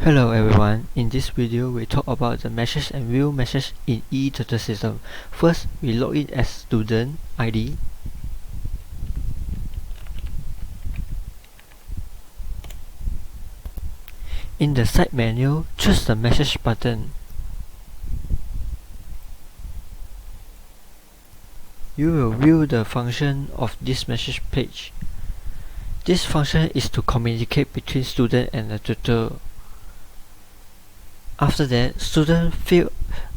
Hello everyone, in this video we talk about the message and view message in eTutor system. First, we log in as student ID. In the side menu, choose the message button. You will view the function of this message page. This function is to communicate between student and the tutor. After that, students feel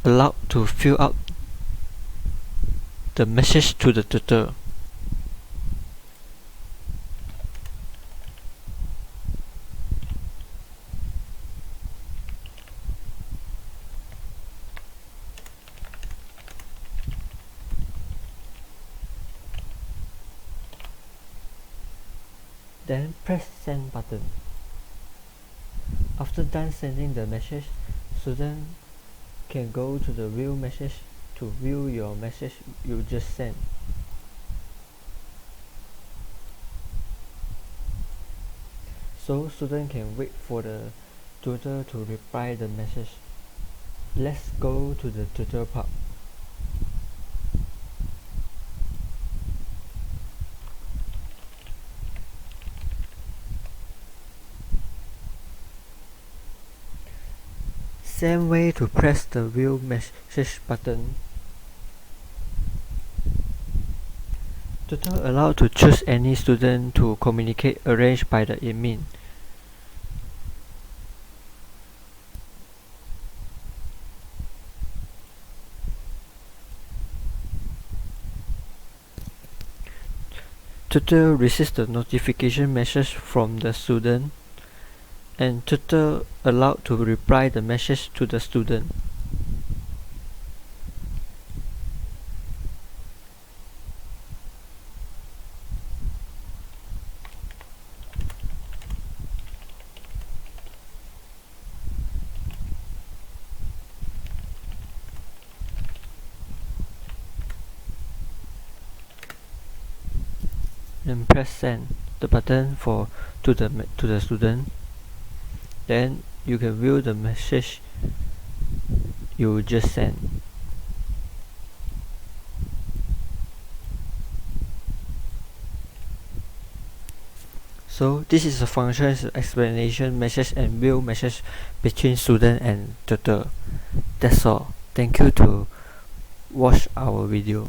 allowed to fill out the message to the tutor. Then press send button. After done sending the message, student can go to the view message to view your message you just sent. So student can wait for the tutor to reply the message. Let's go to the tutor part. Same way to press the view message button. Tutor allowed to choose any student to communicate arranged by the admin. Tutor receives the notification message from the student, and tutor allowed to reply the message to the student. And press send the button to the student. Then you can view the message you just sent. So this is a function explanation message and view message between student and tutor. That's all. Thank you to watch our video.